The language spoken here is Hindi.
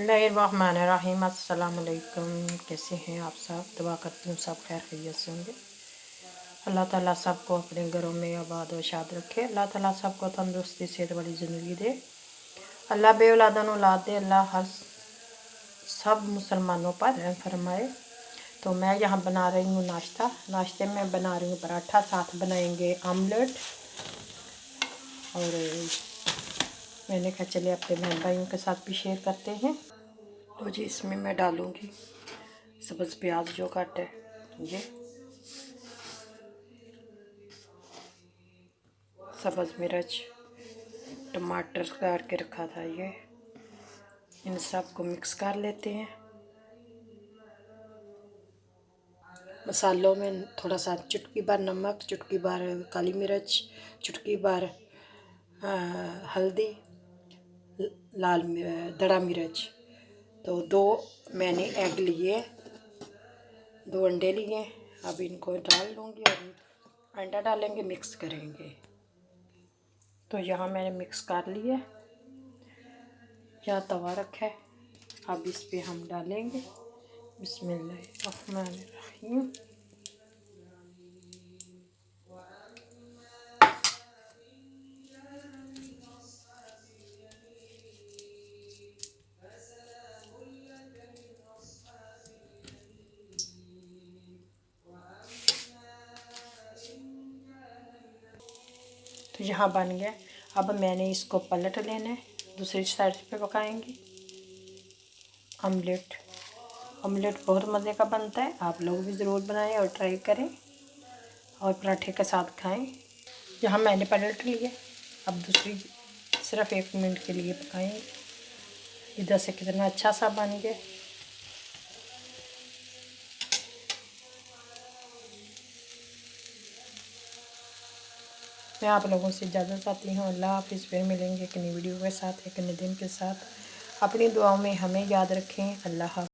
बिस्मिल्लाहिर्रहमानिर्रहीम। अस्सलाम वालेकुम। कैसे हैं आप सब? दुआ करती हूँ सब खैर खैरियत से होंगे। अल्लाह ताला सबको अपने घरों में आबाद और शाद रखे। अल्लाह ताला सबको तंदुरुस्ती सेहत वाली ज़िंदगी दे। अल्लाह बेऔलादन औलाद दे। अल्लाह हर सब मुसलमानों पर रहम फरमाए। तो मैं यहाँ बना रही हूँ नाश्ता। नाश्ते में बना रही हूँ पराठा, साथ बनाएंगे आमलेट। और मैंने कहा चले अपने बहन भाइयों के साथ भी शेयर करते हैं। तो जी इसमें मैं डालूँगी सब्ज़ प्याज जो काटे, ये सब्ज़ मिर्च, टमाटर काट के रखा था, ये इन सब को मिक्स कर लेते हैं। मसालों में थोड़ा सा चुटकी भर नमक, चुटकी भर काली मिर्च, चुटकी भर हल्दी, लाल दड़ा मिर्च। तो 2 मैंने एग लिए, 2 अंडे लिए। अब इनको डाल दूँगी और अंडा डालेंगे, मिक्स करेंगे। तो यहाँ मैंने मिक्स कर लिया। यहाँ तवा रखा है, अब इस पे हम डालेंगे। बिस्मिल्लाहिर्रहमानिर्रहीम। तो यहाँ बन गया। अब मैंने इसको पलट लेना है, दूसरी साइड पे पकाएंगे। ऑमलेट बहुत मज़े का बनता है, आप लोग भी ज़रूर बनाएं और ट्राई करें और पराठे के साथ खाएं। यहाँ मैंने पलट लिया, अब दूसरी सिर्फ 1 मिनट के लिए पकाएंगे। इधर से कितना अच्छा सा बन गया। मैं आप लोगों से इजाज़त चाहती हूँ। अल्लाह हाफ़िज़। फिर मिलेंगे एक नई वीडियो के साथ, एक नए दिन के साथ। अपनी दुआओं में हमें याद रखें। अल्लाह हाफ़िज़।